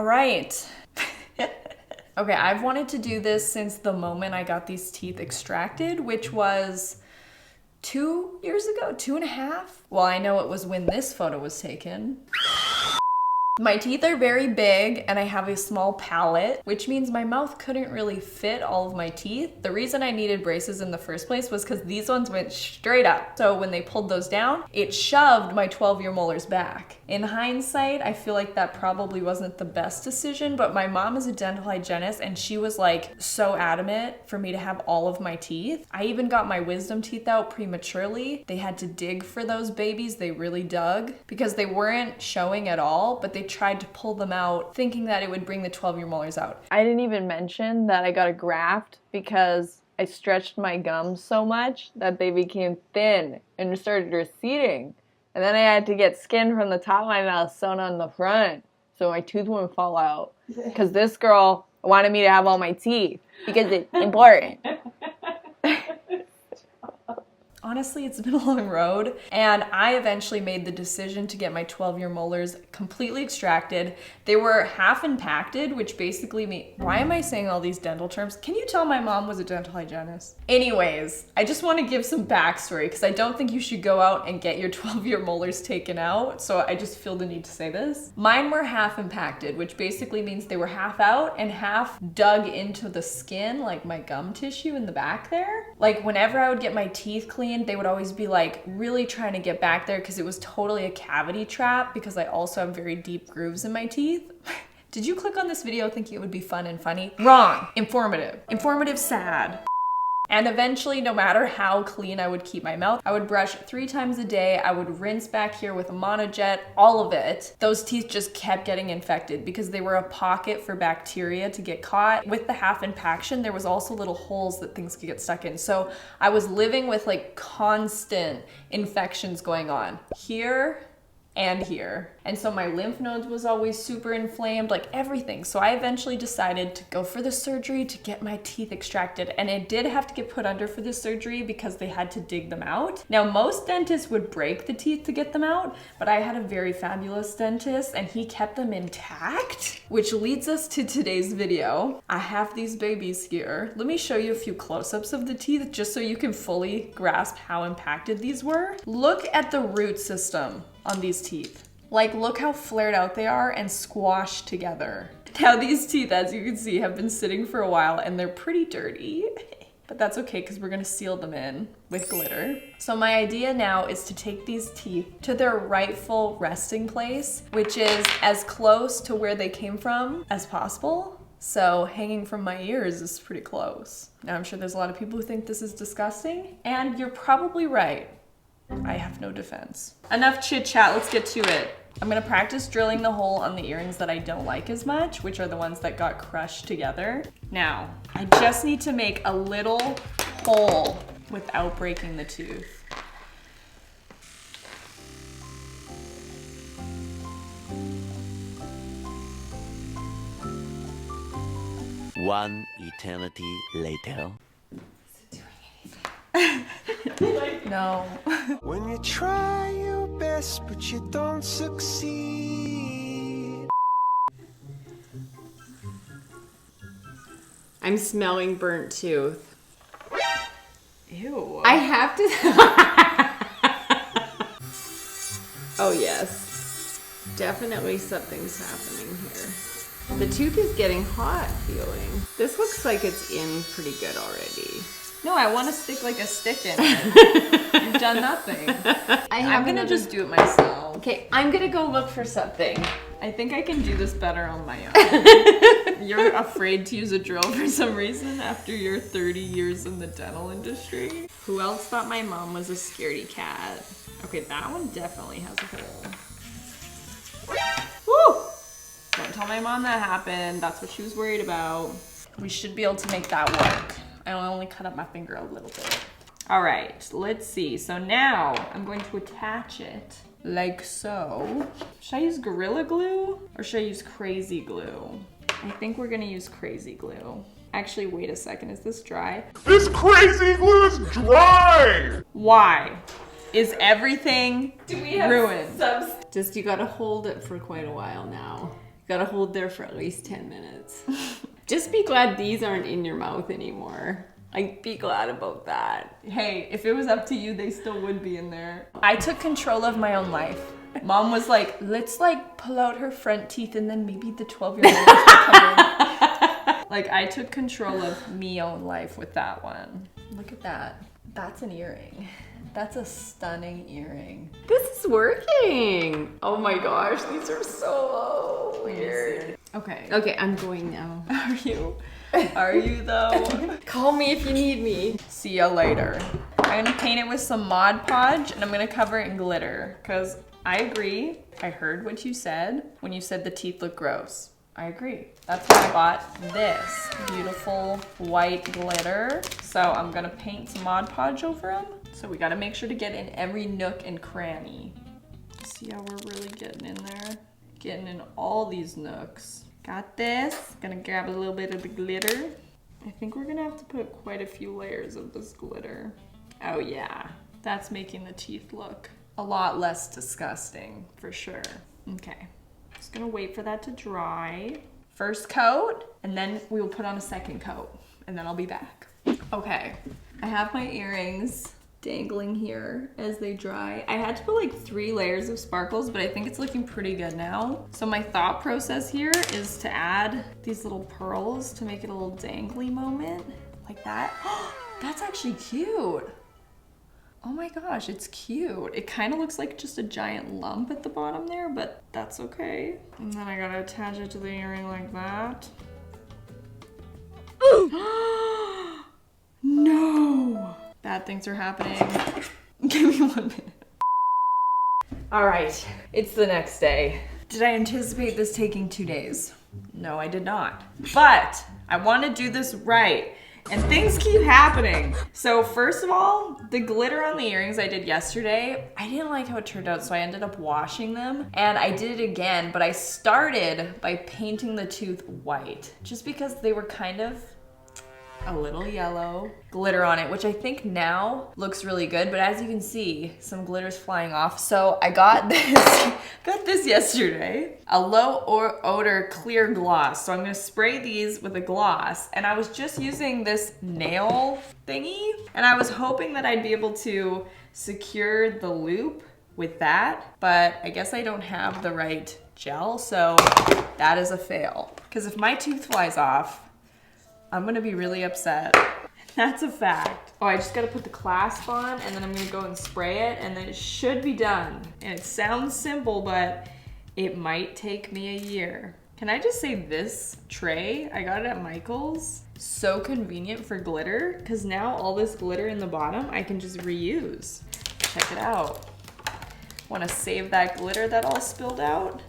All right. Okay, I've wanted to do this since the moment I got these teeth extracted, which was 2 years ago, 2.5. Well, I know it was when this photo was taken. My teeth are very big and I have a small palate, which means my mouth couldn't really fit all of my teeth. The reason I needed braces in the first place was because these ones went straight up. So when they pulled those down, it shoved my 12-year molars back. In hindsight, I feel like that probably wasn't the best decision, but my mom is a dental hygienist and she was like so adamant for me to have all of my teeth. I even got my wisdom teeth out prematurely. They had to dig for those babies. They really dug because they weren't showing at all, but they tried to pull them out thinking that it would bring the 12-year molars out. I didn't even mention that I got a graft because I stretched my gums so much that they became thin and started receding. And then I had to get skin from the top of my mouth sewn on the front so my tooth wouldn't fall out. Because this girl wanted me to have all my teeth because it's important. Honestly, it's been a long road, and I eventually made the decision to get my 12-year molars completely extracted. They were half impacted, which basically means, why am I saying all these dental terms? Can you tell my mom was a dental hygienist? Anyways, I just want to give some backstory because I don't think you should go out and get your 12-year molars taken out, so I just feel the need to say this. Mine were half impacted, which basically means they were half out and half dug into the skin, like my gum tissue in the back there. Like whenever I would get my teeth cleaned, they would always be like really trying to get back there because it was totally a cavity trap because I also have very deep grooves in my teeth. Did you click on this video thinking it would be fun and funny? Wrong. Informative. Informative, sad. And eventually, no matter how clean I would keep my mouth, I would brush 3 times a day. I would rinse back here with a Monojet, all of it. Those teeth just kept getting infected because they were a pocket for bacteria to get caught. With the half impaction, there was also little holes that things could get stuck in. So I was living with like constant infections going on here and here. And so my lymph nodes was always super inflamed, like everything. So I eventually decided to go for the surgery to get my teeth extracted. And it did have to get put under for the surgery because they had to dig them out. Now, most dentists would break the teeth to get them out, but I had a very fabulous dentist and he kept them intact, which leads us to today's video. I have these babies here. Let me show you a few close-ups of the teeth just so you can fully grasp how impacted these were. Look at the root system on these teeth. Like, look how flared out they are and squashed together. Now these teeth, as you can see, have been sitting for a while and they're pretty dirty, but that's okay because we're gonna seal them in with glitter. So my idea now is to take these teeth to their rightful resting place, which is as close to where they came from as possible. So hanging from my ears is pretty close. Now I'm sure there's a lot of people who think this is disgusting, and you're probably right. I have no defense. Enough chit chat, let's get to it. I'm gonna practice drilling the hole on the earrings that I don't like as much, which are the ones that got crushed together. Now, I just need to make a little hole without breaking the tooth. One eternity later. No. When you try your best but you don't succeed. I'm smelling burnt tooth. Ew. I have to. Oh yes, definitely something's happening here. The tooth is getting hot feeling. This looks like it's in pretty good already. No, I want to stick like a stick in it. You've done nothing. I'm gonna just do it myself. Okay, I'm gonna go look for something. I think I can do this better on my own. You're afraid to use a drill for some reason after your 30 years in the dental industry. Who else thought my mom was a scaredy cat? Okay, that one definitely has a hole. Woo! Don't tell my mom that happened. That's what she was worried about. We should be able to make that work. I only cut up my finger a little bit. All right, let's see. So now I'm going to attach it like so. Should I use Gorilla Glue or should I use Crazy Glue? I think we're gonna use Crazy Glue. Actually, wait a second, is this dry? This crazy glue is dry! Why? Is everything ruined? Just you gotta hold it for quite a while now. Gotta hold there for at least 10 minutes. Just be glad these aren't in your mouth anymore. Like, be glad about that. Hey, if it was up to you, they still would be in there. I took control of my own life. Mom was like, let's like pull out her front teeth and then maybe the 12-year-old will come in. Like, I took control of me own life with that one. Look at that. That's an earring. That's a stunning earring. This is working. Oh my gosh, these are so weird. Okay. Okay, I'm going now. Are you? Are you though? Call me if you need me. See ya later. I'm gonna paint it with some Mod Podge and I'm gonna cover it in glitter because I agree. I heard what you said when you said the teeth look gross. I agree. That's why I bought this beautiful white glitter. So I'm gonna paint some Mod Podge over them. So we gotta make sure to get in every nook and cranny. See how we're really getting in there? Getting in all these nooks. Got this. Gonna grab a little bit of the glitter. I think we're gonna have to put quite a few layers of this glitter. Oh yeah, that's making the teeth look a lot less disgusting, for sure. Okay, just gonna wait for that to dry. First coat, and then we will put on a second coat, and then I'll be back. Okay, I have my earrings dangling here as they dry. I had to put like 3 layers of sparkles, but I think it's looking pretty good now. So my thought process here is to add these little pearls to make it a little dangly moment, like that. That's actually cute. Oh my gosh, it's cute. It kind of looks like just a giant lump at the bottom there, but that's okay. And then I gotta attach it to the earring like that. No! Bad things are happening. Give me 1 minute. All right, it's the next day. Did I anticipate this taking 2 days? No, I did not. But I want to do this right. And things keep happening. So first of all, the glitter on the earrings I did yesterday, I didn't like how it turned out, so I ended up washing them. And I did it again, but I started by painting the tooth white, just because they were kind of a little yellow glitter on it, which I think now looks really good, but as you can see, some glitter's flying off. So I got this yesterday, a low odor clear gloss. So I'm gonna spray these with a gloss, and I was just using this nail thingy, and I was hoping that I'd be able to secure the loop with that, but I guess I don't have the right gel, so that is a fail. Because if my tooth flies off, I'm gonna be really upset. That's a fact. Oh, I just gotta put the clasp on and then I'm gonna go and spray it and then it should be done. And it sounds simple, but it might take me a year. Can I just say this tray, I got it at Michael's. So convenient for glitter, because now all this glitter in the bottom, I can just reuse. Check it out. Wanna save that glitter that all spilled out?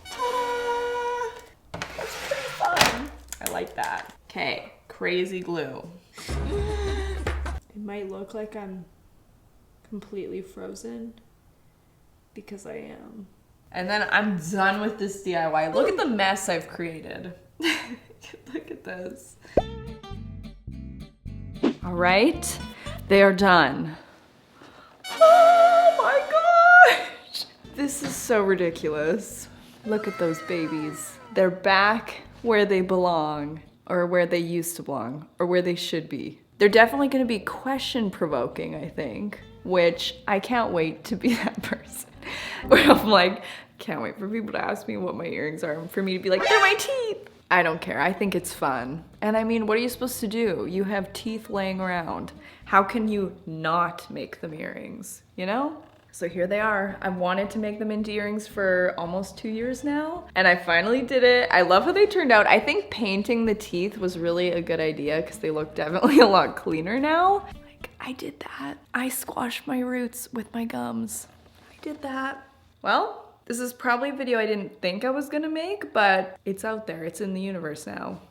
Ta-da! That's pretty fun. I like that. Okay, crazy glue. It might look like I'm completely frozen because I am. And then I'm done with this DIY. Look at the mess I've created. Look at this. All right, they are done. Oh my gosh! This is so ridiculous. Look at those babies. They're back where they belong. Or where they used to belong, or where they should be. They're definitely gonna be question-provoking, I think, which I can't wait to be that person. Where I'm like, can't wait for people to ask me what my earrings are, and for me to be like, they're my teeth! I don't care, I think it's fun. And I mean, what are you supposed to do? You have teeth laying around. How can you not make them earrings, you know? So here they are. I've wanted to make them into earrings for almost 2 years now, and I finally did it. I love how they turned out. I think painting the teeth was really a good idea because they look definitely a lot cleaner now. Like, I did that. I squashed my roots with my gums. I did that. Well, this is probably a video I didn't think I was gonna make, but it's out there. It's in the universe now.